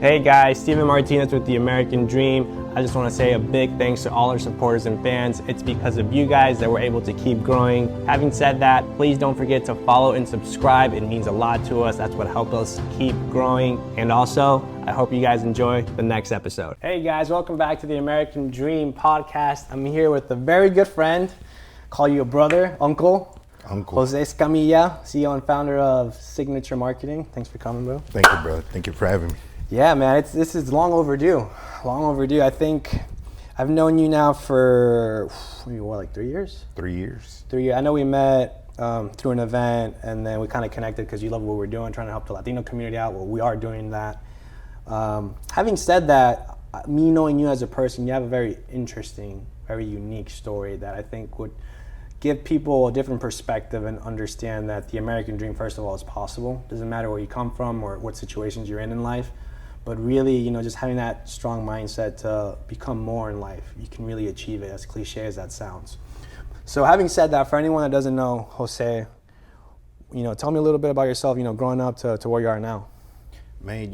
Hey guys, Steven Martinez with The American Dream. I just want to say a big thanks to all our supporters and fans. It's because of you guys that we're able to keep growing. Having said that, please don't forget to follow and subscribe. It means a lot to us. That's what helps us keep growing. And also, I hope you guys enjoy the next episode. Hey guys, welcome back to The American Dream podcast. I'm here with a very good friend. Call you a brother, uncle. Jose Escamilla, CEO and founder of Signature Marketing. Thanks for coming, bro. Thank you, bro. Thank you for having me. Yeah, man, this is long overdue. Long overdue. I think I've known you now for, like 3 years? 3 years. 3 years. I know we met through an event, and then we kind of connected because you love what we're doing, trying to help the Latino community out. Well, we are doing that. Having said that, me knowing you as a person, you have a very interesting, very unique story that I think would give people a different perspective and understand that the American dream, first of all, is possible. Doesn't matter where you come from or what situations you're in life. But really, just having that strong mindset to become more in life, you can really achieve it, as cliche as that sounds. So having said that, for anyone that doesn't know Jose, tell me a little bit about yourself, growing up to where you are now. Man,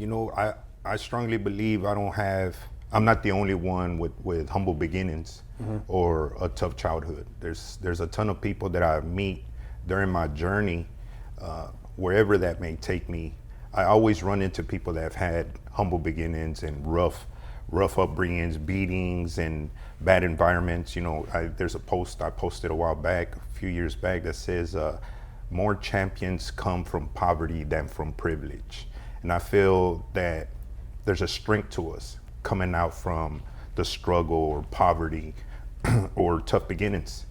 I strongly believe I'm not the only one with humble beginnings or a tough childhood. There's a ton of people that I meet during my journey, wherever that may take me. I always run into people that have had humble beginnings and rough upbringings, beatings, and bad environments. There's a post I posted a few years back, that says, more champions come from poverty than from privilege. And I feel that there's a strength to us coming out from the struggle or poverty or tough beginnings.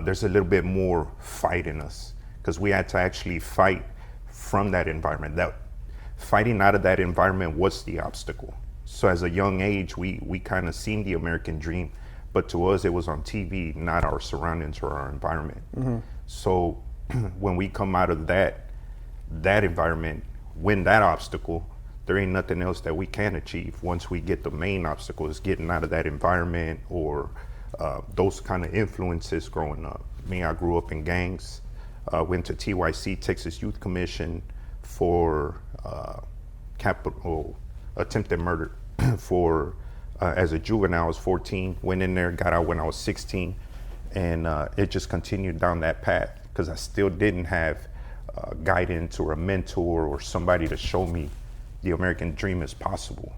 There's a little bit more fight in us because we had to actually fight from that environment. Fighting out of that environment was the obstacle. So as a young age, we kind of seen the American dream, but to us it was on TV, not our surroundings or our environment. So when we come out of that environment, win that obstacle, there ain't nothing else that we can achieve once we get the main obstacle is getting out of that environment or those kind of influences growing up. I grew up in gangs, went to TYC, Texas Youth Commission, for capital attempted murder for as a juvenile. I was 14, went in there, got out when I was 16, and it just continued down that path because I still didn't have guidance or a mentor or somebody to show me the American dream is possible.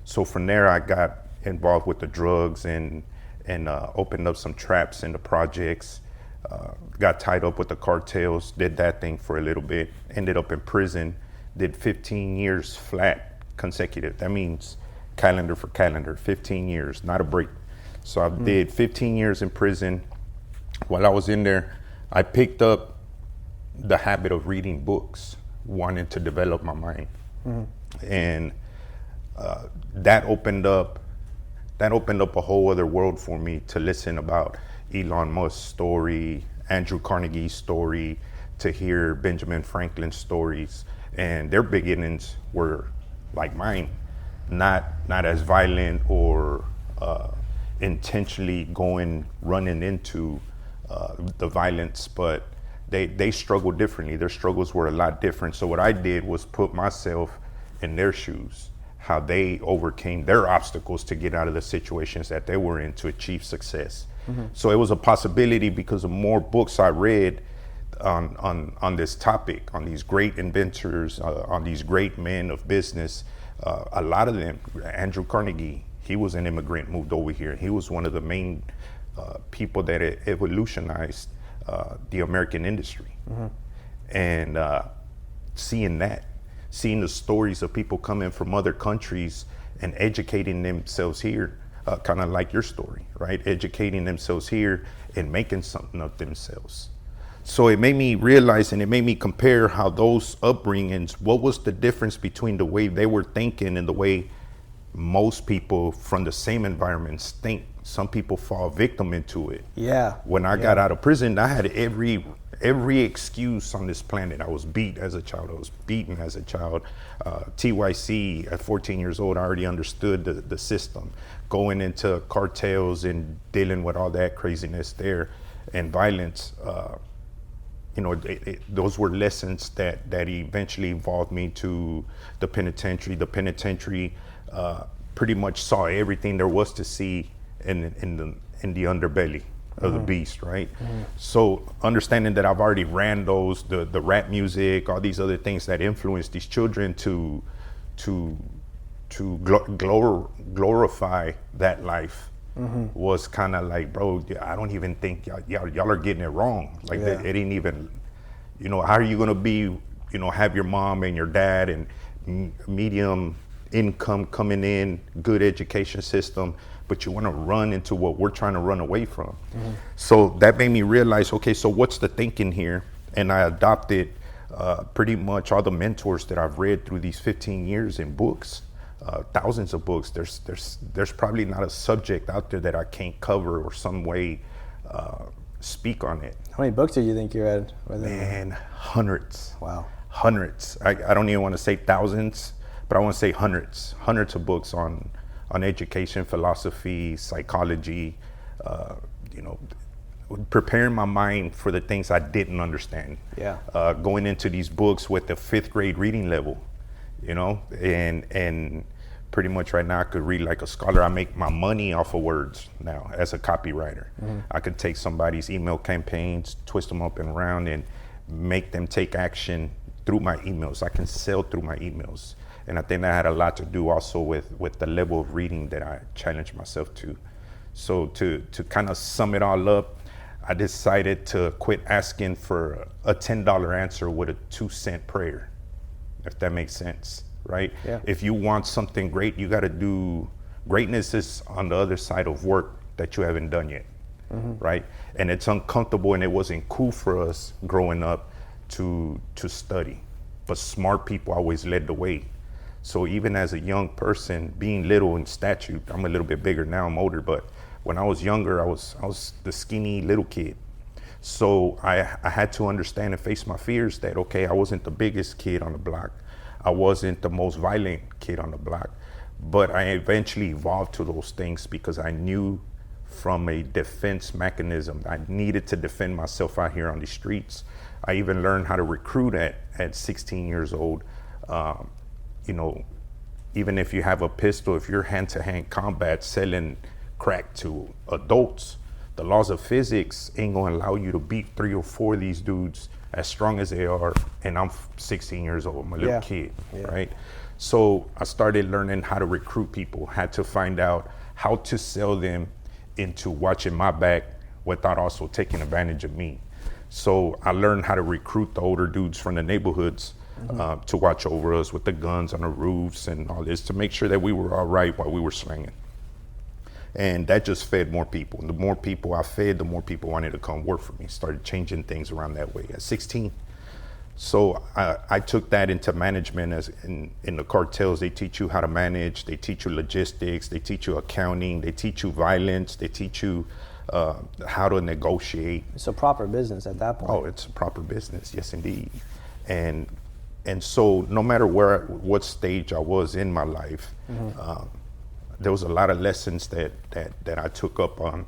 So from there I got involved with the drugs and opened up some traps in the projects, got tied up with the cartels, did that thing for a little bit, ended up in prison, did 15 years flat consecutive. That means calendar for calendar, 15 years, not a break. So I did 15 years in prison. While I was in there, I picked up the habit of reading books, wanting to develop my mind. And that opened up a whole other world for me to listen about Elon Musk's story, Andrew Carnegie's story, to hear Benjamin Franklin's stories, and their beginnings were like mine, not as violent or intentionally running into the violence, but they struggled differently. Their struggles were a lot different. So what I did was put myself in their shoes, how they overcame their obstacles to get out of the situations that they were in to achieve success. So it was a possibility because the more books I read on this topic, on these great inventors, on these great men of business, a lot of them, Andrew Carnegie, he was an immigrant, moved over here. He was one of the main people that evolutionized the American industry. And seeing the stories of people coming from other countries and educating themselves here, kind of like your story, right? Educating themselves here and making something of themselves. So it made me realize, and it made me compare how those upbringings, what was the difference between the way they were thinking and the way most people from the same environments think. Some people fall victim into it. Yeah. When I got out of prison, I had every excuse on this planet. I was beat as a child. I was beaten as a child. TYC at 14 years old, I already understood the system. Going into cartels and dealing with all that craziness there and violence. Those were lessons that eventually evolved me to the penitentiary. The penitentiary pretty much saw everything there was to see in the underbelly of the beast, right? So understanding that I've already ran those, the rap music, all these other things that influence these children to glorify that life was kind of like, bro, I don't even think y'all are getting it wrong. Like it ain't even, how are you gonna be, have your mom and your dad and medium income coming in, good education system, but you want to run into what we're trying to run away from. So that made me realize, okay, so what's the thinking here? And I adopted pretty much all the mentors that I've read through these 15 years in books, thousands of books. There's probably not a subject out there that I can't cover or some way speak on it. How many books do you think you read? Man, hundreds. Wow. Hundreds. I don't even want to say thousands, but I want to say hundreds of books on education, philosophy, psychology, preparing my mind for the things I didn't understand. Yeah. Going into these books with the 5th grade reading level, and pretty much right now I could read like a scholar. I make my money off of words now as a copywriter. I could take somebody's email campaigns, twist them up and around and make them take action through my emails. I can sell through my emails. And I think that had a lot to do also with the level of reading that I challenged myself to. So to kind of sum it all up, I decided to quit asking for a $10 answer with a 2-cent prayer, if that makes sense, right? Yeah. If you want something great, you got to do, greatness is on the other side of work that you haven't done yet, right? And it's uncomfortable and it wasn't cool for us growing up to study, but smart people always led the way. So even as a young person, being little in stature, I'm a little bit bigger now, I'm older, but when I was younger, I was the skinny little kid. So I had to understand and face my fears that, okay, I wasn't the biggest kid on the block. I wasn't the most violent kid on the block, but I eventually evolved to those things because I knew from a defense mechanism, I needed to defend myself out here on the streets. I even learned how to recruit at 16 years old. Even if you have a pistol, if you're hand-to-hand combat selling crack to adults, the laws of physics ain't gonna allow you to beat 3 or 4 of these dudes as strong as they are, and I'm 16 years old, I'm a little kid, right? So I started learning how to recruit people, had to find out how to sell them into watching my back without also taking advantage of me. So I learned how to recruit the older dudes from the neighborhoods to watch over us with the guns on the roofs and all this to make sure that we were all right while we were slinging. And that just fed more people. And the more people I fed, the more people wanted to come work for me. Started changing things around that way at 16. So I took that into management. As in the cartels, they teach you how to manage, they teach you logistics, they teach you accounting, they teach you violence, they teach you how to negotiate. It's a proper business at that point. Oh, it's a proper business, yes indeed. And so no matter what stage I was in my life, there was a lot of lessons that I took up on,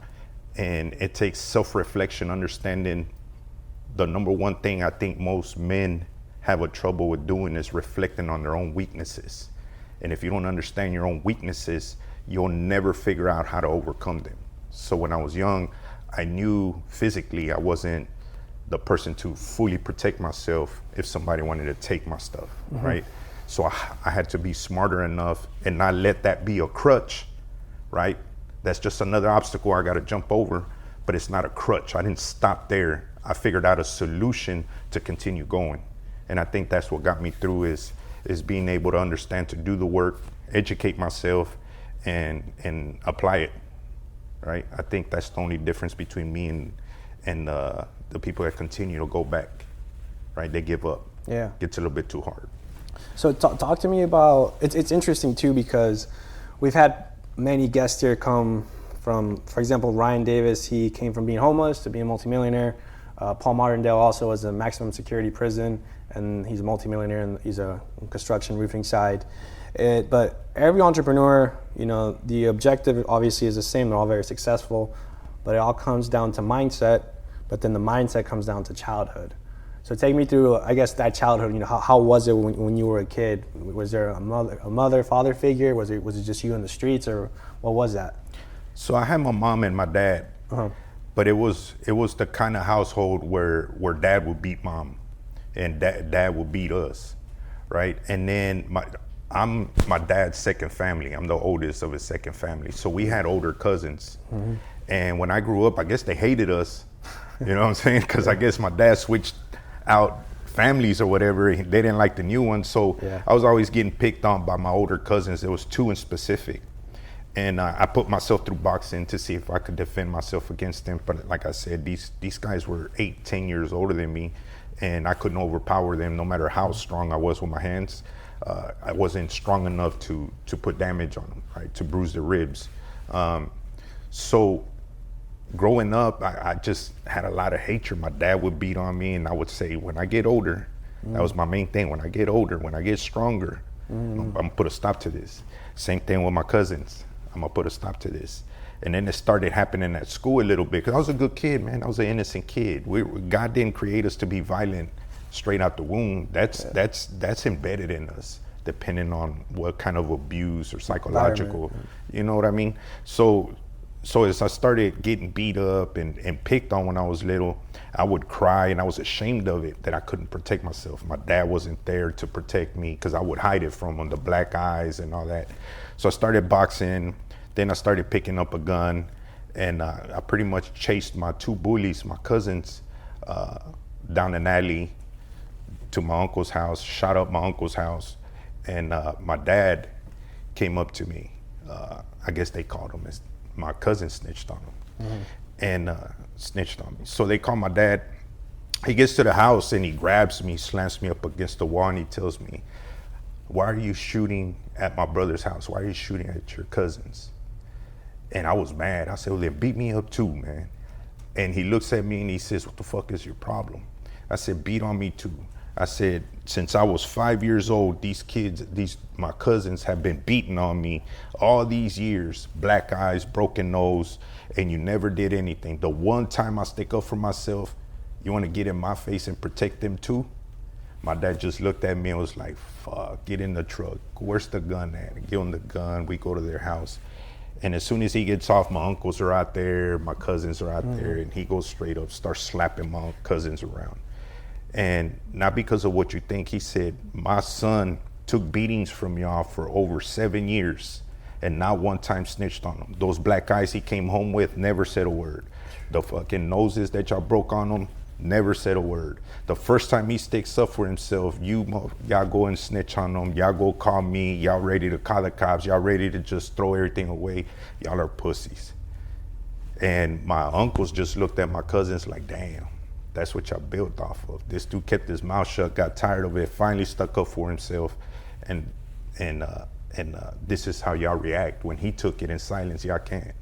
and it takes self-reflection, understanding the number one thing I think most men have a trouble with doing is reflecting on their own weaknesses. And if you don't understand your own weaknesses, you'll never figure out how to overcome them. So when I was young, I knew physically I wasn't the person to fully protect myself if somebody wanted to take my stuff, right? So I had to be smarter enough and not let that be a crutch, right? That's just another obstacle I got to jump over, but it's not a crutch. I didn't stop there. I figured out a solution to continue going. And I think that's what got me through is being able to understand, to do the work, educate myself, and apply it, right? I think that's the only difference between me and the people that continue to go back, right? They give up. Yeah. Gets a little bit too hard. So talk to me about, it's interesting too, because we've had many guests here come from, for example, Ryan Davis, he came from being homeless to being a multimillionaire. Paul Martindale also was a maximum security prison, and he's a multimillionaire, and he's a construction roofing side. But every entrepreneur, the objective obviously is the same. They're all very successful, but it all comes down to mindset. But then the mindset comes down to childhood. So take me through, I guess, that childhood. You know, how was it when you were a kid? Was there a mother, father figure? Was it just you in the streets, or what was that? So I had my mom and my dad, but it was the kind of household where dad would beat mom, and dad would beat us, right? And then I'm my dad's second family. I'm the oldest of his second family. So we had older cousins, and when I grew up, I guess they hated us. You know what I'm saying? Because I guess my dad switched out families or whatever. They didn't like the new one, so I was always getting picked on by my older cousins. There was two in specific, and I put myself through boxing to see if I could defend myself against them. But like I said, these guys were 8-10 years older than me, and I couldn't overpower them no matter how strong I was with my hands. I wasn't strong enough to put damage on them, right, to bruise their ribs. So growing up, I just had a lot of hatred. My dad would beat on me, and I would say, when I get older, that was my main thing. When I get older, when I get stronger, I'm gonna put a stop to this. Same thing with my cousins. I'm gonna put a stop to this. And then it started happening at school a little bit, because I was a good kid, man. I was an innocent kid. God didn't create us to be violent straight out the womb. That's embedded in us, depending on what kind of abuse or psychological, you know what I mean? So as I started getting beat up and picked on when I was little, I would cry, and I was ashamed of it, that I couldn't protect myself. My dad wasn't there to protect me, because I would hide it from him, the black eyes and all that. So I started boxing, then I started picking up a gun, and I pretty much chased my two bullies, my cousins, down an alley to my uncle's house, shot up my uncle's house, and my dad came up to me. I guess they called him, my cousin snitched on him, and snitched on me. So they call my dad. He gets to the house and he grabs me, slams me up against the wall, and he tells me, "Why are you shooting at my brother's house? Why are you shooting at your cousins?" And I was mad. I said, "Well, they beat me up too, man." And he looks at me and he says, "What the fuck is your problem?" I said, "Beat on me too." I said, "Since I was 5 years old, my cousins have been beating on me all these years, black eyes, broken nose, and you never did anything. The one time I stick up for myself, you want to get in my face and protect them too?" My dad just looked at me and was like, "Fuck, get in the truck. Where's the gun at?" Give him the gun. We go to their house. And as soon as he gets off, my uncles are out there, my cousins are out there, and he goes straight up, starts slapping my cousins around. And not because of what you think. He said, "My son took beatings from y'all for over 7 years and not one time snitched on him. Those black eyes he came home with, never said a word. The fucking noses that y'all broke on him, never said a word. The first time he sticks up for himself, y'all go and snitch on him. Y'all go call me. Y'all ready to call the cops. Y'all ready to just throw everything away. Y'all are pussies." And my uncles just looked at my cousins like, "Damn. That's what y'all built off of." This dude kept his mouth shut, got tired of it, finally stuck up for himself, and this is how y'all react. When he took it in silence, y'all can't.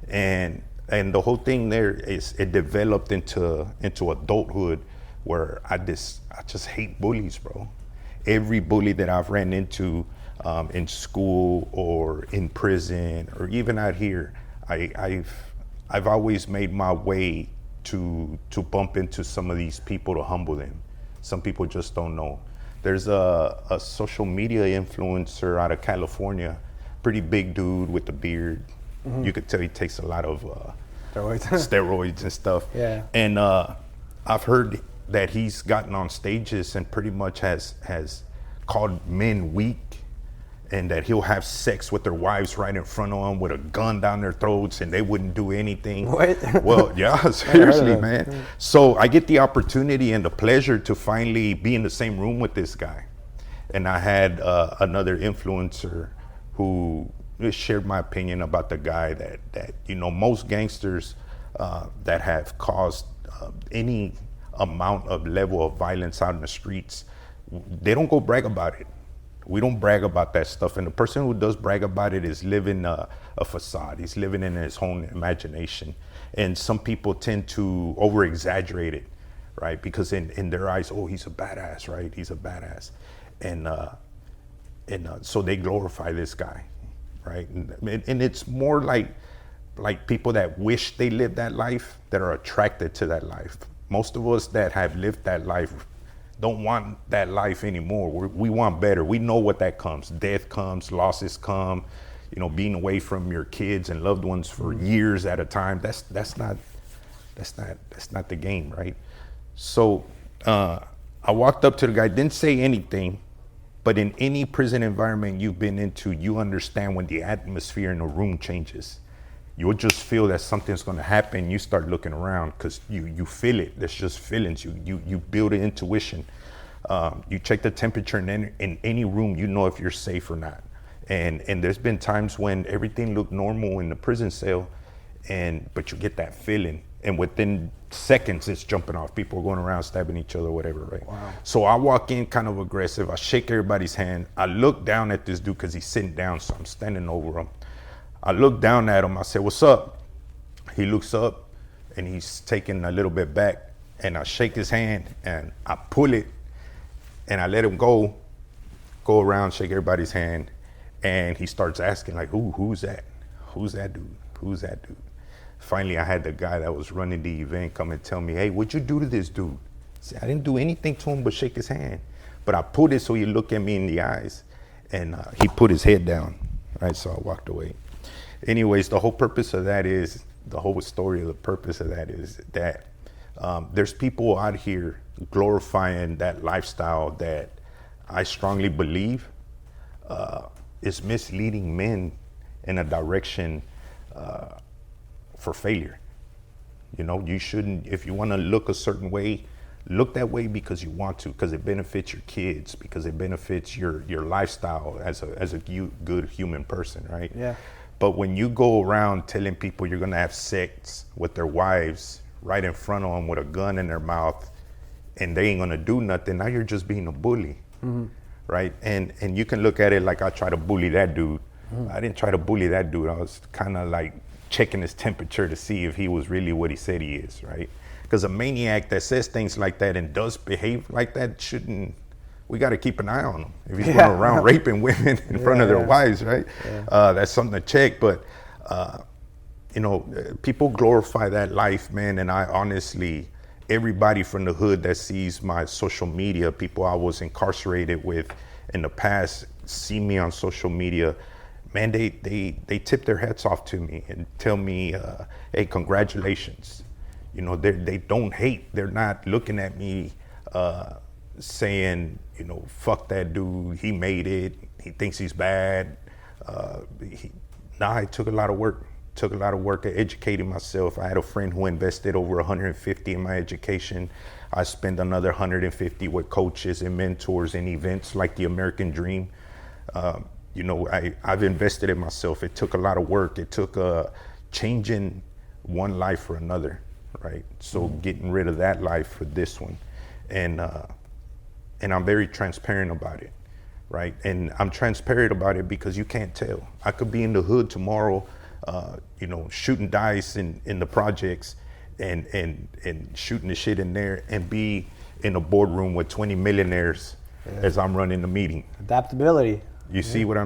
And the whole thing there is, it developed into adulthood, where I just hate bullies, bro. Every bully that I've ran into in school or in prison or even out here, I've always made my way to bump into some of these people to humble them. Some people just don't know. There's a social media influencer out of California, pretty big dude with a beard. You could tell he takes a lot of steroids and stuff. Yeah. And I've heard that he's gotten on stages and pretty much has called men weak, and that he'll have sex with their wives right in front of them with a gun down their throats, and they wouldn't do anything. What? Well, yeah, seriously, man. So I get the opportunity and the pleasure to finally be in the same room with this guy. And I had another influencer who shared my opinion about the guy that most gangsters that have caused any amount of level of violence out in the streets, they don't go brag about it. We don't brag about that stuff. And the person who does brag about it is living a facade. He's living in his own imagination. And some people tend to over exaggerate it, right? Because in their eyes, oh, he's a badass, right? He's a badass. And so they glorify this guy, right? And it's more like people that wish they lived that life, that are attracted to that life. most of us that have lived that life don't want that life anymore. We want better. We know what that comes. Death comes, losses come, being away from your kids and loved ones for years at a time. That's not the game, right? So I walked up to the guy, didn't say anything, but in any prison environment you've been into, you understand when the atmosphere in a room changes. You'll just feel that something's going to happen. You start looking around because you feel it. There's just feelings. You build an intuition. You check the temperature in any room. You know if you're safe or not. And there's been times when everything looked normal in the prison cell, but you get that feeling, and within seconds it's jumping off. People are going around stabbing each other, whatever, right? Wow. So I walk in kind of aggressive. I shake everybody's hand. I look down at this dude because he's sitting down, so I'm standing over him. I look down at him. I said, "What's up?" He looks up and he's taking a little bit back, and I shake his hand and I pull it and I let him go around, shake everybody's hand, and he starts asking like, "Ooh, who's that? Who's that dude? Who's that dude?" Finally, I had the guy that was running the event come and tell me, "Hey, what'd you do to this dude?" I said, "I didn't do anything to him but shake his hand, but I pulled it so he looked at me in the eyes," and he put his head down, right? So I walked away. Anyways, the whole purpose of that is, the whole story of the purpose of that is that there's people out here glorifying that lifestyle that I strongly believe is misleading men in a direction for failure. You shouldn't, if you want to look a certain way, look that way because you want to, because it benefits your kids, because it benefits your lifestyle as a good human person, right? Yeah. But when you go around telling people you're gonna have sex with their wives right in front of them with a gun in their mouth, and they ain't gonna do nothing, now you're just being a bully, right? And you can look at it like I try to bully that dude. I didn't try to bully that dude. I was kind of like checking his temperature to see if he was really what he said he is, right? Because a maniac that says things like that and does behave like that we got to keep an eye on him. If he's going around raping women in front of their wives, right? Yeah. That's something to check. But, people glorify that life, man. And I honestly, everybody from the hood that sees my social media, people I was incarcerated with in the past, see me on social media, man, they tip their hats off to me and tell me, hey, congratulations. They don't hate. They're not looking at me saying, fuck that dude, he made it, he thinks he's bad. I took a lot of work at educating myself. I had a friend who invested over 150 in my education. I spent another 150 with coaches and mentors and events like the American Dream. I've invested in myself. It took a lot of work. It took changing one life for another, right? So getting rid of that life for this one. And I'm very transparent about it, right? And I'm transparent about it because you can't tell. I could be in the hood tomorrow, shooting dice in the projects and shooting the shit in there, and be in a boardroom with 20 millionaires as I'm running the meeting. Adaptability. You see what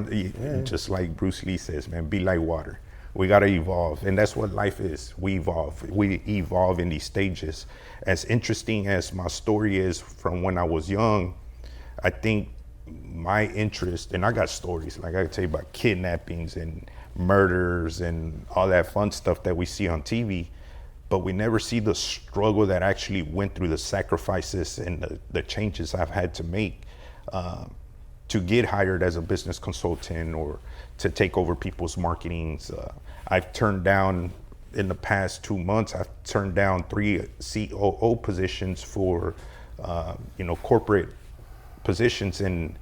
just like Bruce Lee says, man, be like water. We got to evolve. And that's what life is. We evolve in these stages. As interesting as my story is from when I was young, I think my interest, and I got stories, like I could tell you about kidnappings and murders and all that fun stuff that we see on TV, but we never see the struggle that actually went through, the sacrifices and the changes I've had to make to get hired as a business consultant or to take over people's marketings. I've turned down, in the past 2 months, I've turned down 3 COO positions for, corporate positions, and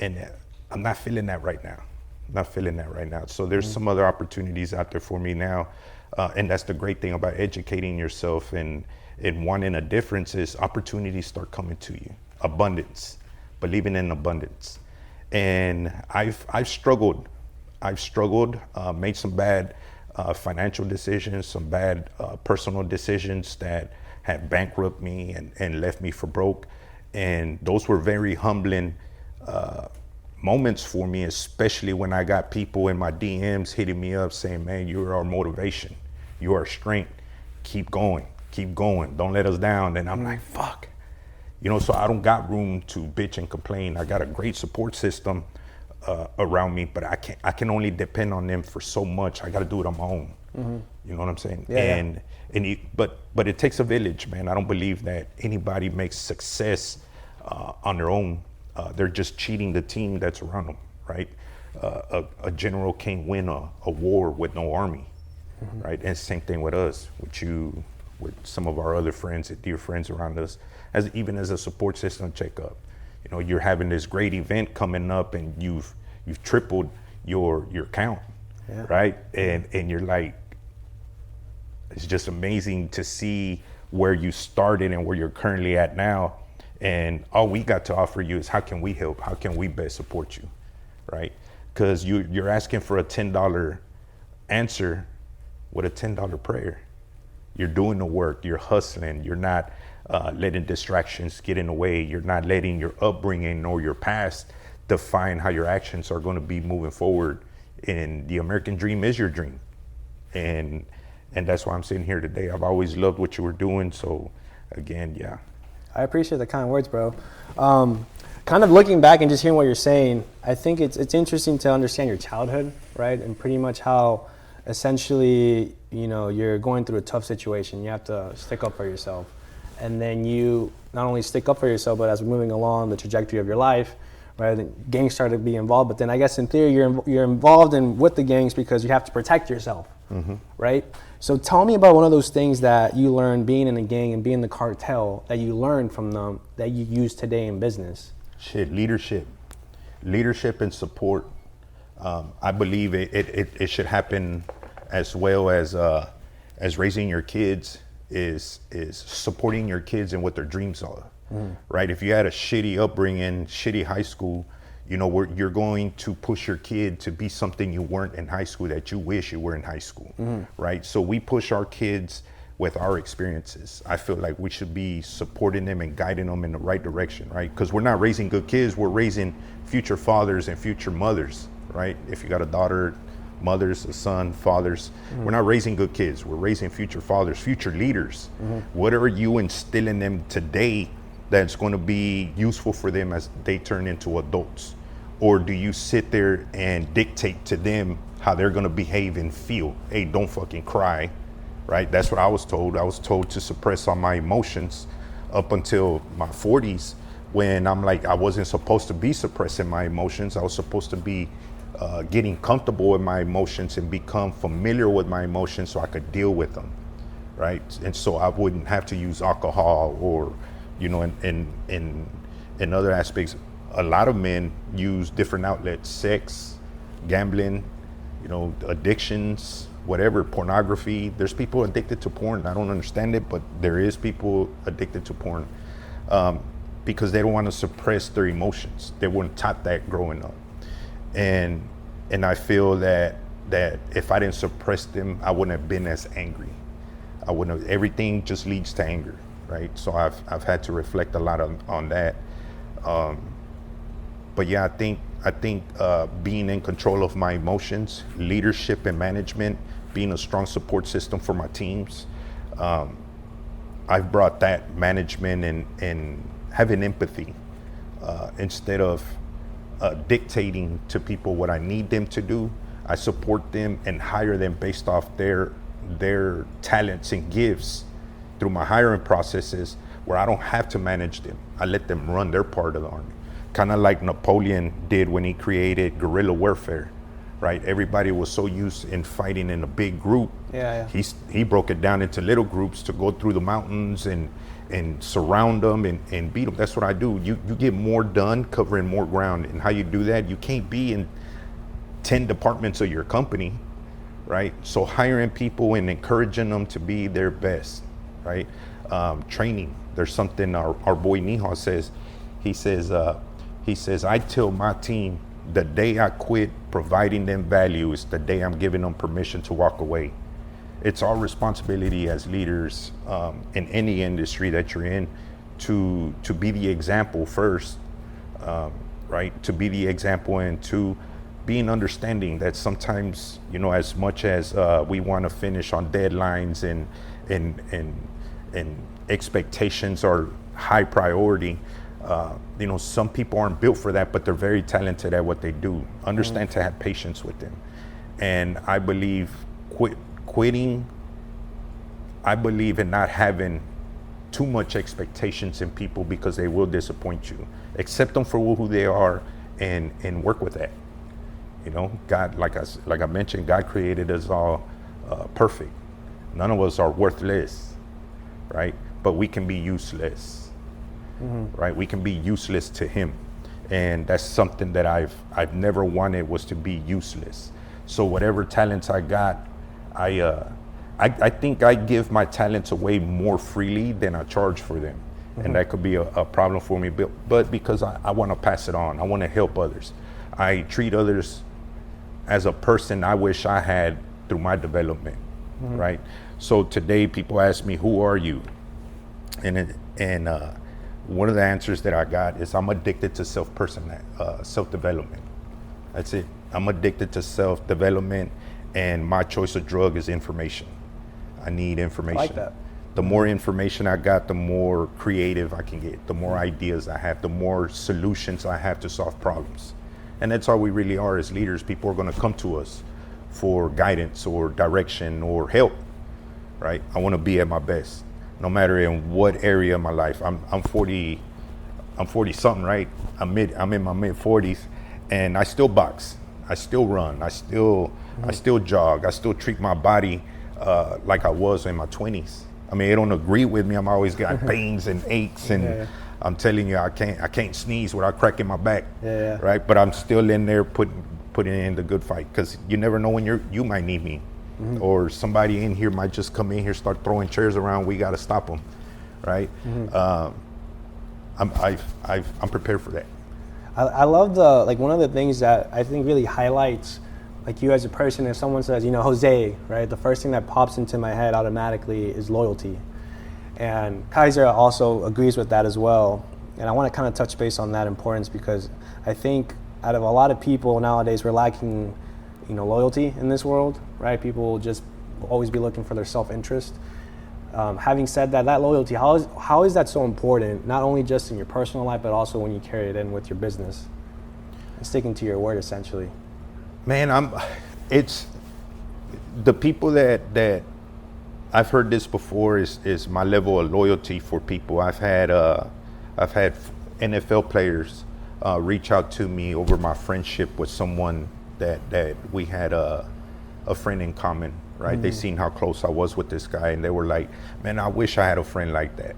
I'm not feeling that right now. So there's some other opportunities out there for me now, and that's the great thing about educating yourself and wanting a difference is opportunities start coming to you. Abundance, believing in abundance. And I've struggled, made some bad financial decisions, some bad personal decisions that had bankrupted me and left me for broke. And those were very humbling moments for me, especially when I got people in my DMs hitting me up saying, man, you're our motivation, you're our strength, keep going. keep going, don't let us down. And I'm like, fuck. You know, so I don't got room to bitch and complain. I got a great support system around me, but I can only depend on them for so much. I got to do it on my own. You know what I'm saying? But it takes a village, man. I don't believe that anybody makes success on their own. They're just cheating the team that's around them, right? A general can't win a war with no army, right? And same thing with us, with some of our other friends, dear friends around us, even as a support system checkup. You know, you're having this great event coming up, and you've tripled your count, right? And you're like, it's just amazing to see where you started and where you're currently at now. And all we got to offer you is, how can we help? How can we best support you, right? Because you're asking for a $10 answer with a $10 prayer. You're doing the work, you're hustling, you're not letting distractions get in the way, you're not letting your upbringing or your past define how your actions are going to be moving forward. And the American dream is your dream. And that's why I'm sitting here today. I've always loved what you were doing. So again, yeah. I appreciate the kind words, bro. Kind of looking back and just hearing what you're saying, I think it's interesting to understand your childhood, right? And pretty much how essentially, you know, you're going through a tough situation. You have to stick up for yourself. And then you not only stick up for yourself, but as we're moving along the trajectory of your life, right? The gangs started to be involved, but then I guess in theory you're involved with the gangs because you have to protect yourself, right? So tell me about one of those things that you learned being in a gang and being in the cartel that you learned from them that you use today in business. Shit, leadership and support. I believe it should happen as well as raising your kids is supporting your kids in what their dreams are, right? If you had a shitty upbringing, shitty high school, you know, you're going to push your kid to be something you weren't in high school that you wish you were in high school, right? So we push our kids with our experiences. I feel like we should be supporting them and guiding them in the right direction, right? Because we're not raising good kids, we're raising future fathers and future mothers, right? If you got a daughter, mothers, a son, fathers, we're not raising good kids, we're raising future fathers, future leaders. What are you instilling in them today that's going to be useful for them as they turn into adults? Or do you sit there and dictate to them how they're going to behave and feel? Hey, don't fucking cry, right? That's what I was told. I was told to suppress all my emotions up until my 40s, when I'm like, I wasn't supposed to be suppressing my emotions. I was supposed to be getting comfortable with my emotions and become familiar with my emotions so I could deal with them, right? And so I wouldn't have to use alcohol or, you know, in other aspects. A lot of men use different outlets: sex, gambling, you know, addictions, whatever, pornography. There's people addicted to porn. I don't understand it, but there is people addicted to porn because they don't want to suppress their emotions. They weren't taught that growing up. And I feel that if I didn't suppress them, I wouldn't have been as angry. I wouldn't have, everything just leads to anger, right? So I've had to reflect a lot on that. But yeah, I think being in control of my emotions, leadership and management, being a strong support system for my teams, I've brought that management and having empathy instead of dictating to people what I need them to do. I support them and hire them based off their talents and gifts through my hiring processes, where I don't have to manage them. I let them run their part of the army. Kind of like Napoleon did when he created guerrilla warfare, right? Everybody was so used in fighting in a big group. He broke it down into little groups to go through the mountains and surround them and beat them. That's what I do. You get more done covering more ground. And how you do that, you can't be in 10 departments of your company, right? So hiring people and encouraging them to be their best, right? Training. There's something our boy Nihal says. He says, I tell my team, the day I quit providing them value is the day I'm giving them permission to walk away. It's our responsibility as leaders in any industry that you're in to be the example first, right? To be the example, and to being understanding that sometimes, you know, as much as we want to finish on deadlines and and expectations are high priority. You know, some people aren't built for that, but they're very talented at what they do. Understand to have patience with them. And I believe quitting, I believe in not having too much expectations in people, because they will disappoint you. Accept them for who they are, and work with that. You know, God, like I mentioned, God created us all perfect. None of us are worthless, right? But we can be useless, right? We can be useless to Him, and that's something that I've never wanted, was to be useless. So whatever talents I got, I think I give my talents away more freely than I charge for them. And that could be a problem for me, but because I want to pass it on, I want to help others. I treat others as a person I wish I had through my development, right? So today people ask me, who are you? And one of the answers that I got is, I'm addicted to self-development. That's it. I'm addicted to self-development, and my choice of drug is information. I need information. I like that. The more information I got, the more creative I can get, the more ideas I have, the more solutions I have to solve problems. And that's all we really are as leaders. People are going to come to us for guidance or direction or help, right? I want to be at my best, no matter in what area of my life. I'm 40 something, right? I'm in my mid 40s, and I still box. I still run. I still jog. I still treat my body like I was in my 20s. I mean, it don't agree with me. I'm always got pains and aches, and I'm telling you, I can't sneeze without cracking my back, right? But I'm still in there putting in the good fight, because you never know when you might need me, or somebody in here might just come in here, start throwing chairs around. We got to stop them, right? I'm prepared for that. I love one of the things that I think really highlights like you as a person. If someone says, you know, Jose, right, the first thing that pops into my head automatically is loyalty. And Kaiser also agrees with that as well. And I want to kind of touch base on that importance, because I think out of a lot of people nowadays, we're lacking, you know, loyalty in this world, right? People will just always be looking for their self-interest. Having said that, that loyalty, how is that so important, not only just in your personal life, but also when you carry it in with your business and sticking to your word, essentially? Man, it's the people that I've heard this before is my level of loyalty for people. I've had NFL players reach out to me over my friendship with someone that we had a friend in common, right? They seen how close I was with this guy, and they were like, man, I wish I had a friend like that.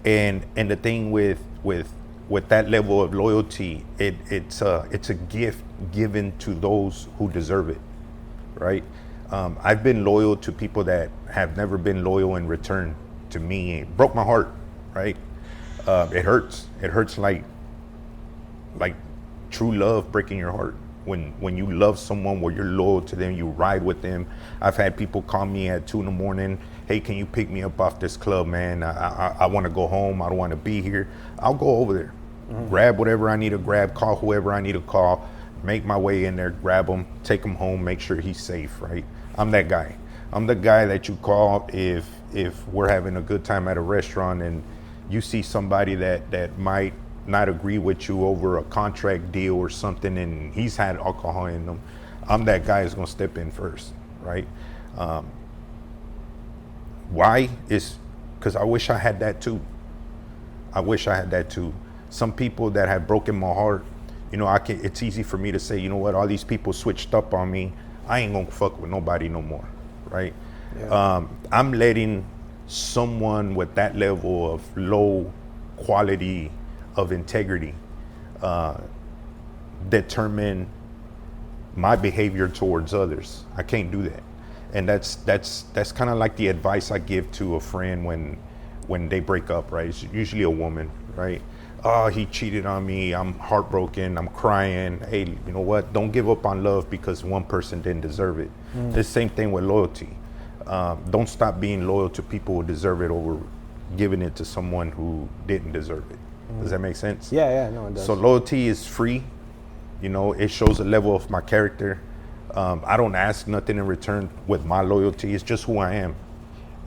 And the thing with that level of loyalty, it's a gift given to those who deserve it, right? I've been loyal to people that have never been loyal in return to me. It broke my heart, right? It hurts. It hurts like true love breaking your heart. When you love someone, where you're loyal to them, you ride with them. I've had people call me at 2 a.m. Hey, can you pick me up off this club, man? I want to go home. I don't want to be here. I'll go over there, grab whatever I need to grab, call whoever I need to call, make my way in there, grab him, take him home, make sure he's safe, right? I'm that guy. I'm the guy that you call if we're having a good time at a restaurant and you see somebody that might not agree with you over a contract deal or something, and he's had alcohol in them. I'm that guy who's gonna step in first, right? Why? Is because I wish I had that too. I wish I had that too. Some people that have broken my heart, you know, it's easy for me to say, you know what, all these people switched up on me. I ain't gonna fuck with nobody no more, right? Yeah. I'm letting someone with that level of low quality of integrity determine my behavior towards others. I can't do that. And that's kind of like the advice I give to a friend when they break up, right? It's usually a woman, right? Oh, he cheated on me. I'm heartbroken. I'm crying. Hey, you know what? Don't give up on love because one person didn't deserve it. The same thing with loyalty. Don't stop being loyal to people who deserve it over giving it to someone who didn't deserve it. Does that make sense? Yeah, no, it does. So loyalty is free. You know, it shows a level of my character. I don't ask nothing in return with my loyalty. It's just who I am.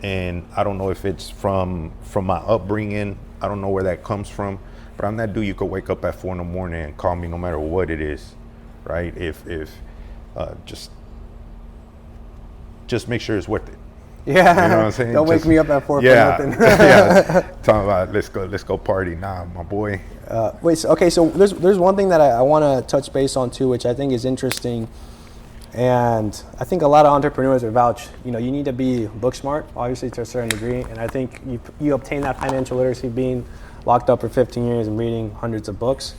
and I don't know if it's from my upbringing. I don't know where that comes from, but I'm that dude you could wake up at 4 in the morning and call me no matter what it is, right? If just make sure it's worth it. Yeah, you know what I'm saying. Don't wake me up at 4 yeah, for nothing. yeah. Talking about let's go party. Nah, my boy. So there's one thing that I want to touch base on too, which I think is interesting, and I think a lot of entrepreneurs are vouch. You know, you need to be book smart, obviously to a certain degree, and I think you obtain that financial literacy being locked up for 15 years and reading hundreds of books,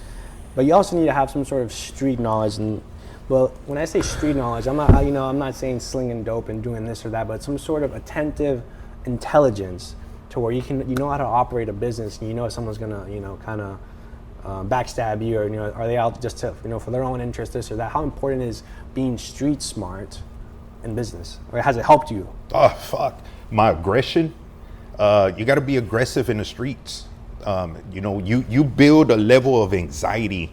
but you also need to have some sort of street knowledge. And well, when I say street knowledge, I'm not saying slinging dope and doing this or that, but some sort of attentive intelligence to where you know how to operate a business, and you know if someone's gonna kind of backstab you, or are they out just to for their own interest, this or that. How important is being street smart in business, or has it helped you? Oh fuck, my aggression. You got to be aggressive in the streets. You build a level of anxiety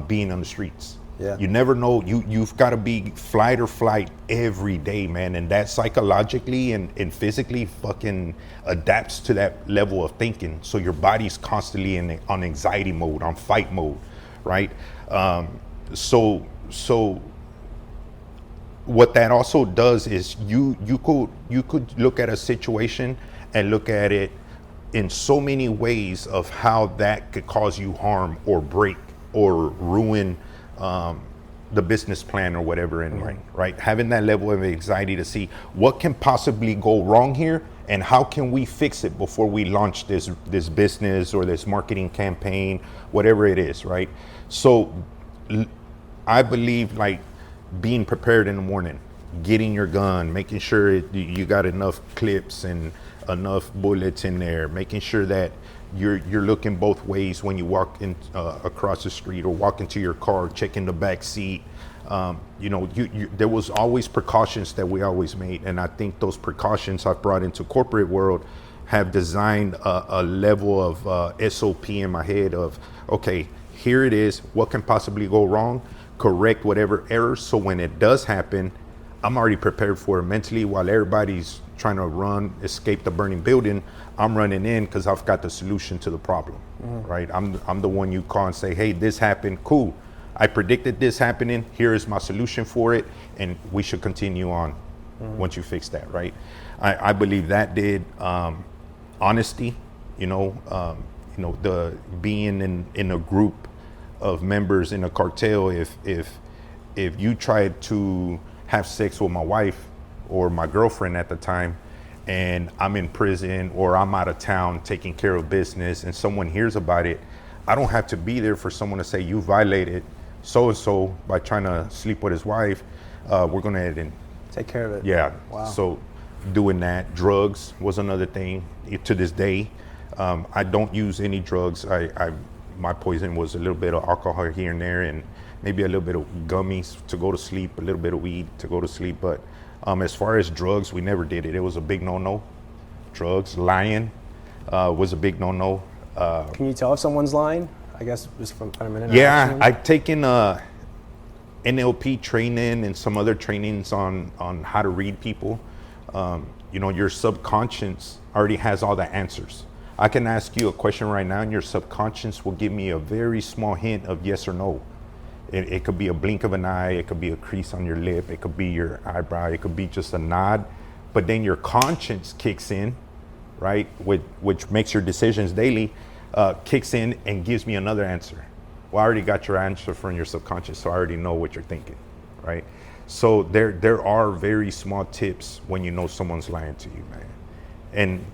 being on the streets. Yeah. You never know. You've got to be flight or flight every day, man. And that psychologically and physically fucking adapts to that level of thinking. So your body's constantly on anxiety mode, on fight mode, right? So what that also does is you could look at a situation and look at it in so many ways of how that could cause you harm or break or ruin the business plan or whatever in mind, right? Having that level of anxiety to see what can possibly go wrong here and how can we fix it before we launch this business or this marketing campaign, whatever it is, right? So I believe like being prepared in the morning, getting your gun, making sure you got enough clips and enough bullets in there, making sure that you're looking both ways when you walk in across the street or walk into your car, checking the back seat. There was always precautions that we always made, and I think those precautions I've brought into corporate world have designed a level of SOP in my head of, okay, here it is, what can possibly go wrong, correct whatever errors, so when it does happen, I'm already prepared for it mentally. While everybody's trying to escape the burning building, I'm running in because I've got the solution to the problem, right? I'm the one you call and say, hey, this happened, cool. I predicted this happening, here is my solution for it, and we should continue on once you fix that, right? I believe that did honesty, the being in a group of members in a cartel. If you tried to have sex with my wife or my girlfriend at the time, and I'm in prison or I'm out of town taking care of business and someone hears about it, I don't have to be there for someone to say you violated so-and-so by trying to sleep with his wife. We're gonna head and take care of it. Yeah. Wow. So doing that. Drugs was another thing. To this day, I don't use any drugs. My poison was a little bit of alcohol here and there, and maybe a little bit of gummies to go to sleep, a little bit of weed to go to sleep. But as far as drugs, we never did it. It was a big no-no. Drugs, lying was a big no-no. Can you tell if someone's lying? I guess just from an interaction. Yeah, I've taken NLP training and some other trainings on how to read people. Your subconscious already has all the answers. I can ask you a question right now and your subconscious will give me a very small hint of yes or no. It could be a blink of an eye, it could be a crease on your lip, it could be your eyebrow, it could be just a nod, but then your conscience kicks in, right? Which makes your decisions daily, kicks in and gives me another answer. Well, I already got your answer from your subconscious, so I already know what you're thinking, right? So there are very small tips when you know someone's lying to you, man. And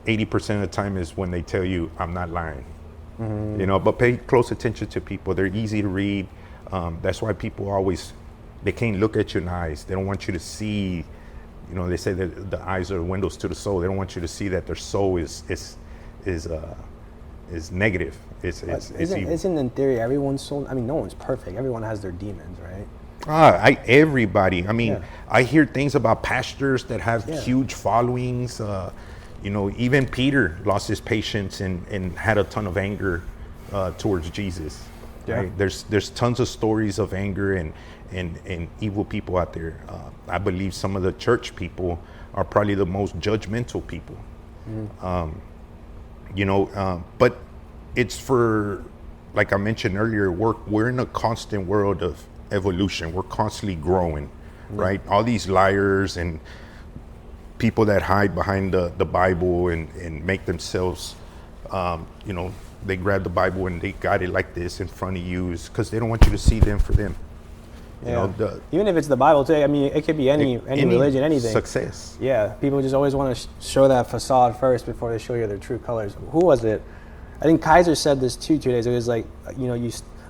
80% of the time is when they tell you, I'm not lying. But pay close attention to people. They're easy to read. That's why people they can't look at you in the eyes. They don't want you to see, they say that the eyes are windows to the soul. They don't want you to see that their soul is negative. It's evil. Isn't in theory everyone's soul? I mean, no one's perfect. Everyone has their demons, right? Everybody. I mean, I hear things about pastors that have huge followings. Even Peter lost his patience and had a ton of anger towards Jesus. Right? There's tons of stories of anger and evil people out there. I believe some of the church people are probably the most judgmental people. But it's for, like I mentioned earlier, we're in a constant world of evolution. We're constantly growing, right? All these liars and people that hide behind the Bible and make themselves, they grab the Bible and they got it like this in front of you, is because they don't want you to see them for them. Even if it's the Bible too, I mean, it could be any religion, anything. Success. Yeah, people just always want to show that facade first before they show you their true colors. Who was it? I think Kaiser said this too 2 days. It was like,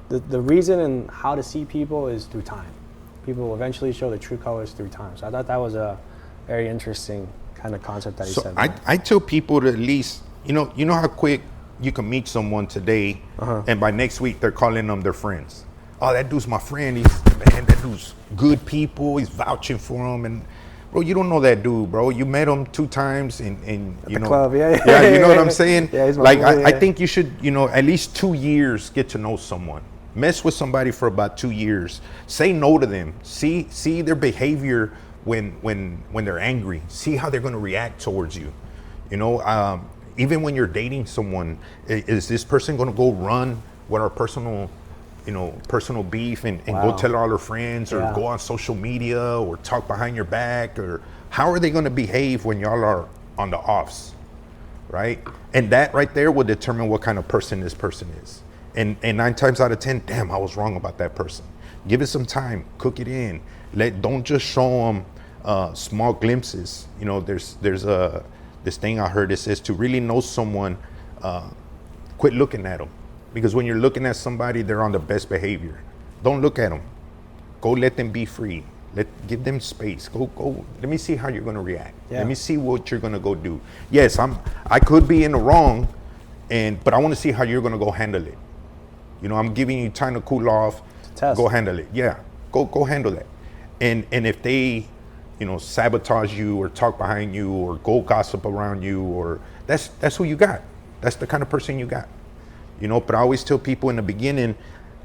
the reason and how to see people is through time. People will eventually show their true colors through time. So I thought that was a very interesting kind of concept that he said. I tell people to at least, you know how quick you can meet someone today, and by next week they're calling them their friends. Oh, that dude's my friend. That dude's good people. He's vouching for him. And bro, you don't know that dude, bro. You met him 2 times in the club, yeah, you know what I'm saying? Yeah, he's my like boy, I think you should, at least 2 years get to know someone. Mess with somebody for about 2 years. Say no to them. See their behavior when they're angry. See how they're going to react towards you. Even when you're dating someone, is this person going to go run with our personal beef and go tell all her friends, or go on social media, or talk behind your back, or how are they going to behave when y'all are on the offs, right? And that right there will determine what kind of person this person is. And 9 times out of 10, damn, I was wrong about that person. Give it some time, cook it in. Don't just show them small glimpses. There's this thing I heard that says to really know someone, quit looking at them. Because when you're looking at somebody, they're on the best behavior. Don't look at them. Go let them be free. Give them space. Go. Let me see how you're going to react. Yeah. Let me see what you're going to go do. Yes, I could be in the wrong, but I want to see how you're going to go handle it. I'm giving you time to cool off. Test. Go handle it. Yeah, go handle that. And if they, sabotage you or talk behind you or go gossip around you, or that's who you got. That's the kind of person you got. But I always tell people in the beginning,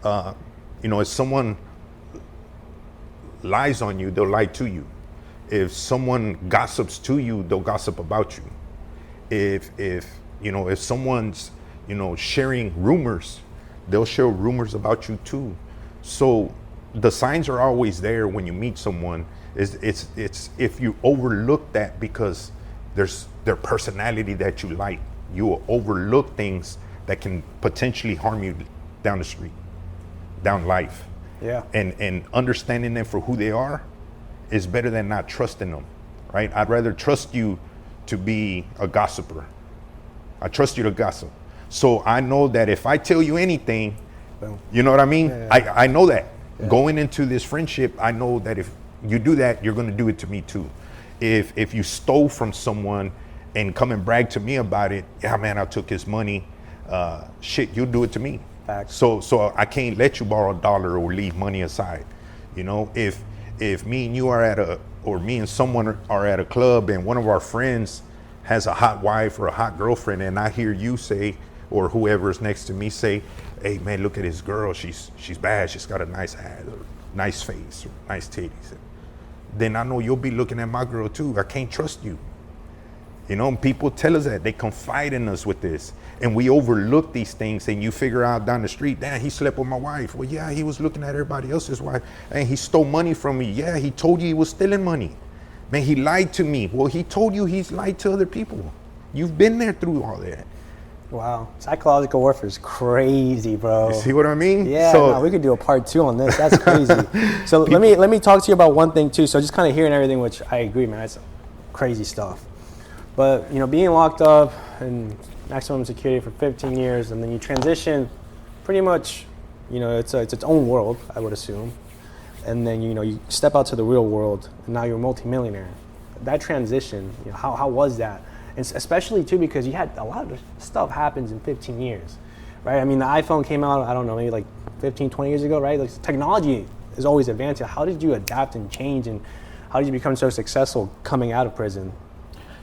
if someone lies on you, they'll lie to you. If someone gossips to you, they'll gossip about you. If someone's, sharing rumors, they'll share rumors about you too. So the signs are always there when you meet someone. It's if you overlook that because there's their personality that you like, you will overlook things that can potentially harm you down the street, down life. Yeah. And understanding them for who they are is better than not trusting them, right? I'd rather trust you to be a gossiper. I trust you to gossip. So I know that if I tell you anything, you know what I mean? Yeah. I know that. Yeah. Going into this friendship, I know that if you do that, you're going to do it to me too. If you stole from someone and come and brag to me about it, yeah, man, I took his money. Shit, you'll do it to me. Facts. So I can't let you borrow $1 or leave money aside. If me and you are me and someone are at a club and one of our friends has a hot wife or a hot girlfriend, and I hear you say, or whoever's next to me say, hey man, look at this girl, she's bad, she's got a nice ass, or nice face, or nice titties, then I know you'll be looking at my girl too. I can't trust you. People tell us that. They confide in us with this. And we overlook these things, and you figure out down the street, damn, he slept with my wife. Well, yeah, he was looking at everybody else's wife. And he stole money from me. Yeah, he told you he was stealing money. Man, he lied to me. Well, he told you he's lied to other people. You've been there through all that. Wow. Psychological warfare is crazy, bro. You see what I mean? Yeah, we could do a part 2 on this. That's crazy. So let me talk to you about one thing too. So just kind of hearing everything, which I agree, man, that's crazy stuff. But, being locked up in maximum security for 15 years, and then you transition pretty much, it's its own world, I would assume. And then, you step out to the real world, and now you're a multi-millionaire. That transition, how was that? And especially, too, because you had a lot of stuff happens in 15 years, right? I mean, the iPhone came out, I don't know, maybe like 15, 20 years ago, right? Like, technology is always advancing. How did you adapt and change, and how did you become so successful coming out of prison?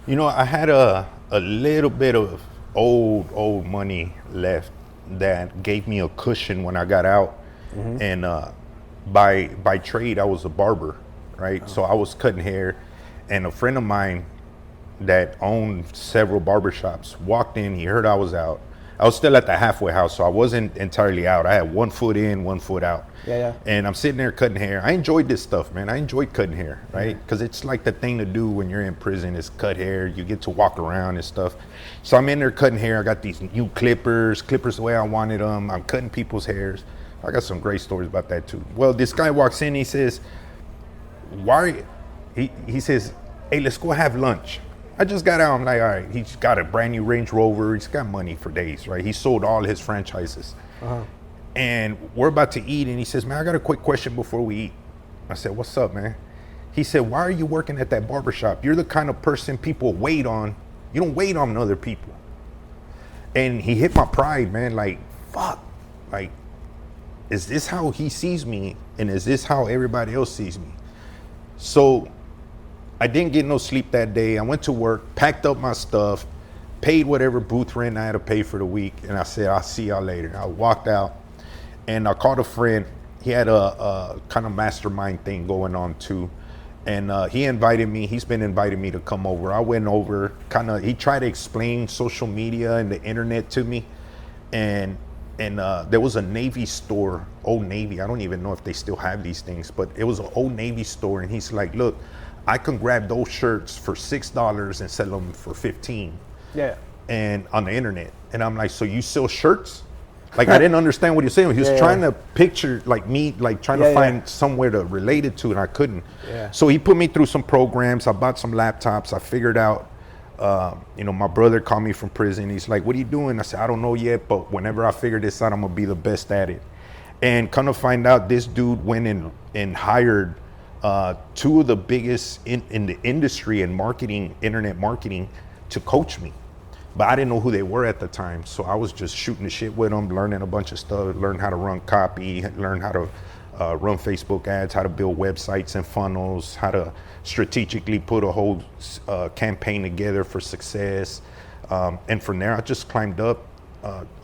I had a little bit of old money left that gave me a cushion when I got out. Mm-hmm. And by trade, I was a barber, right? So I was cutting hair, and a friend of mine that owned several barbershops walked in. He heard I was out. I was still at the halfway house, so I wasn't entirely out. I had 1 foot in, 1 foot out. Yeah. And I'm sitting there cutting hair. I enjoyed this stuff, man. I enjoyed cutting hair, right? Because it's like the thing to do when you're in prison is cut hair. You get to walk around and stuff. So I'm in there cutting hair. I got these new clippers the way I wanted them. I'm cutting people's hairs. I got some great stories about that too. Well, this guy walks in. He says, "Why?" He says, "Hey, let's go have lunch." I just got out. I'm like, all right. He's got a brand new Range Rover. He's got money for days, right? He sold all his franchises. And we're about to eat, and he says, "Man, I got a quick question before we eat." I said, "What's up, man?" He said, "Why are you working at that barbershop? You're the kind of person people wait on. You don't wait on other people." And he hit my pride, man. Like, fuck. Like, is this how he sees me? And is this how everybody else sees me? So I didn't get no sleep that day. I went to work, packed up my stuff, paid whatever booth rent I had to pay for the week, and I said, "I'll see y'all later." I walked out, and I called a friend. He had a kind of mastermind thing going on too, and he invited me. He's been inviting me to come over. I went over, he tried to explain social media and the internet to me, and there was a Navy store, Old Navy. I don't even know if they still have these things, but it was an Old Navy store, and he's like, "Look, I can grab those shirts for $6 and sell them for 15. Yeah. And on the internet." And I'm like, "So you sell shirts?" Like, I didn't understand what he was saying. He was trying to picture like me, like trying to find somewhere to relate it to, and I couldn't. Yeah. So he put me through some programs. I bought some laptops. I figured out, my brother called me from prison. He's like, "What are you doing?" I said, "I don't know yet, but whenever I figure this out, I'm gonna be the best at it." And kind of find out, this dude went and hired two of the biggest in the industry and marketing, internet marketing, to coach me. But I didn't know who they were at the time. So I was just shooting the shit with them, learning a bunch of stuff, learn how to run copy, learn how to run Facebook ads, how to build websites and funnels, how to strategically put a whole campaign together for success. And from there, I just climbed up,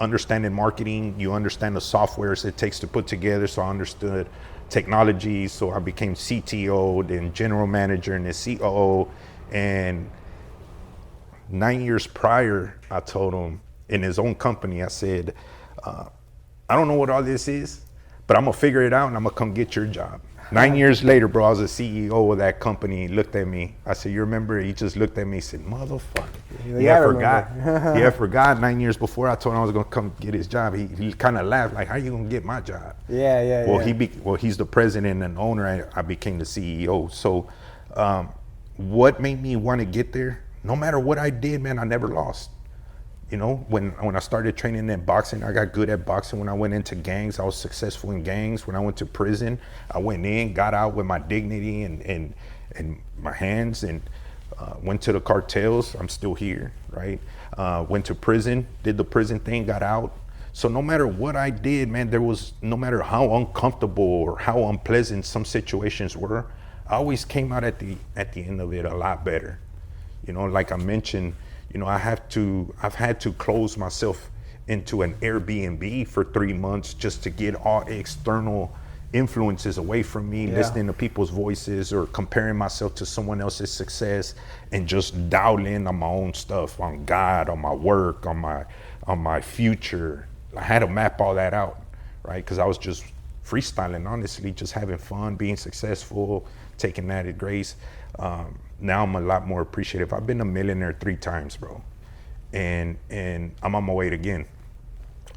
understanding marketing. You understand the softwares it takes to put together. So I understood technology. So I became CTO, then general manager, and then COO. And 9 years prior, I told him in his own company, I said, "I don't know what all this is, but I'm gonna figure it out and I'm gonna come get your job." 9 years later, bro, I was a CEO of that company. He looked at me. I said, "You remember?" He just looked at me and said, "Motherfucker." Yeah, I forgot. I forgot 9 years before I told him I was gonna come get his job. He kind of laughed, like, "How you gonna get my job?" Well, he's the president and owner. I became the CEO. So what made me want to get there? No matter what I did, man, I never lost. When I started training in boxing, I got good at boxing. When I went into gangs, I was successful in gangs. When I went to prison, I went in, got out with my dignity and my hands, and went to the cartels. I'm still here, right? Went to prison, did the prison thing, got out. So no matter what I did, man, no matter how uncomfortable or how unpleasant some situations were, I always came out at the end of it a lot better. Like I mentioned, I've had to close myself into an Airbnb for 3 months just to get all external influences away from me, listening to people's voices or comparing myself to someone else's success, and just dial in on my own stuff, on God, on my work, on my future. I had to map all that out, right? Because I was just freestyling, honestly, just having fun, being successful, taking that at grace. Now I'm a lot more appreciative. I've been a millionaire 3 times, bro. And I'm on my way again.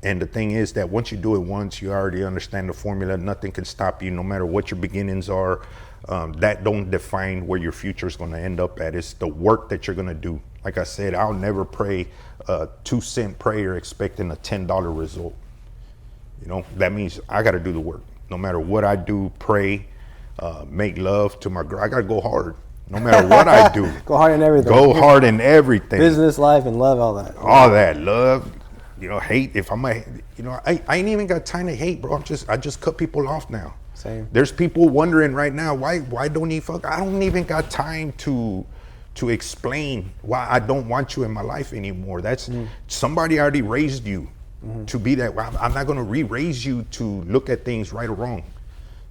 And the thing is that once you do it once, you already understand the formula. Nothing can stop you, no matter what your beginnings are. That don't define where your future is going to end up at. It's the work that you're going to do. Like I said, I'll never pray a 2-cent prayer expecting a $10 result. That means I got to do the work. No matter what I do, pray, make love to my girl. I got to go hard. No matter what I do. Go hard in everything. Go hard in everything. Business, life, and love, all that. All that. Love, hate. If I ain't even got time to hate, bro. I just cut people off now. Same. There's people wondering right now, why don't he fuck? I don't even got time to explain why I don't want you in my life anymore. That's somebody already raised you to be that. I'm not going to re-raise you to look at things right or wrong.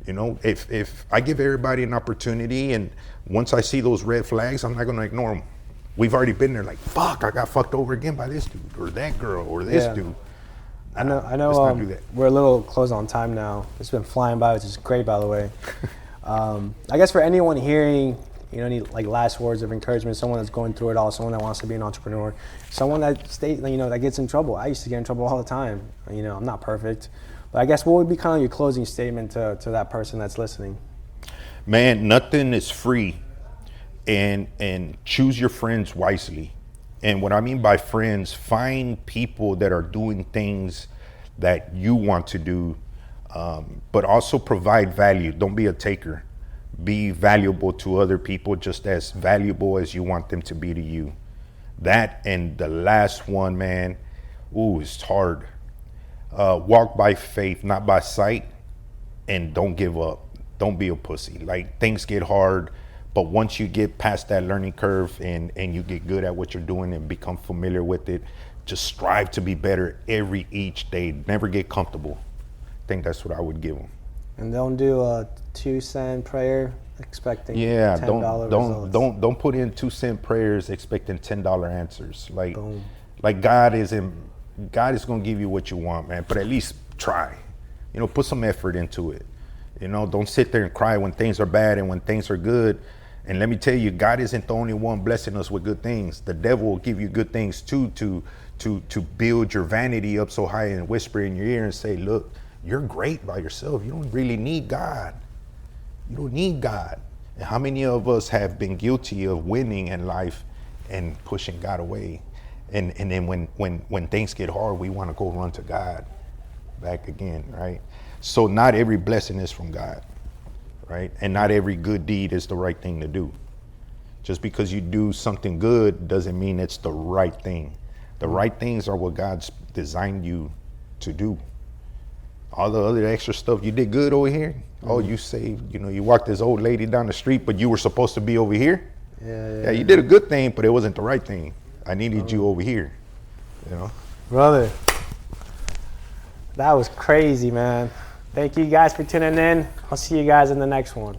You know, if I give everybody an opportunity, and once I see those red flags, I'm not going to ignore them. We've already been there, like, fuck, I got fucked over again by this dude or that girl or this dude. I know. Let's not do that. We're a little close on time now. It's been flying by, which is great, by the way. I guess for anyone hearing, you know, any like last words of encouragement, someone that's going through it all, someone that wants to be an entrepreneur, someone that that gets in trouble. I used to get in trouble all the time. You know, I'm not perfect, but I guess what would be kind of your closing statement to that person that's listening? Man, nothing is free, and choose your friends wisely. And what I mean by friends, find people that are doing things that you want to do, but also provide value. Don't be a taker. Be valuable to other people, just as valuable as you want them to be to you. That, and the last one, man, it's hard. Walk by faith, not by sight, and don't give up. Don't be a pussy. Like, things get hard, but once you get past that learning curve and you get good at what you're doing and become familiar with it, just strive to be better each day. Never get comfortable. I think that's what I would give them. And don't do a 2-cent prayer expecting $10 results. Don't put in 2-cent prayers expecting $10 answers. Like God is gonna give you what you want, man. But at least try. You know, put some effort into it. You know, don't sit there and cry when things are bad and when things are good. And let me tell you, God isn't the only one blessing us with good things. The devil will give you good things too, to build your vanity up so high and whisper in your ear and say, look, you're great by yourself. You don't really need God. You don't need God. And how many of us have been guilty of winning in life and pushing God away? And then when things get hard, we want to go run to God back again, right? So not every blessing is from God, right? And not every good deed is the right thing to do. Just because you do something good doesn't mean it's the right thing. The right things are what God's designed you to do. All the other extra stuff, you did good over here. Oh, you saved, you walked this old lady down the street, but you were supposed to be over here. Yeah, you did a good thing, but it wasn't the right thing. I needed you over here, Brother, that was crazy, man. Thank you guys for tuning in. I'll see you guys in the next one.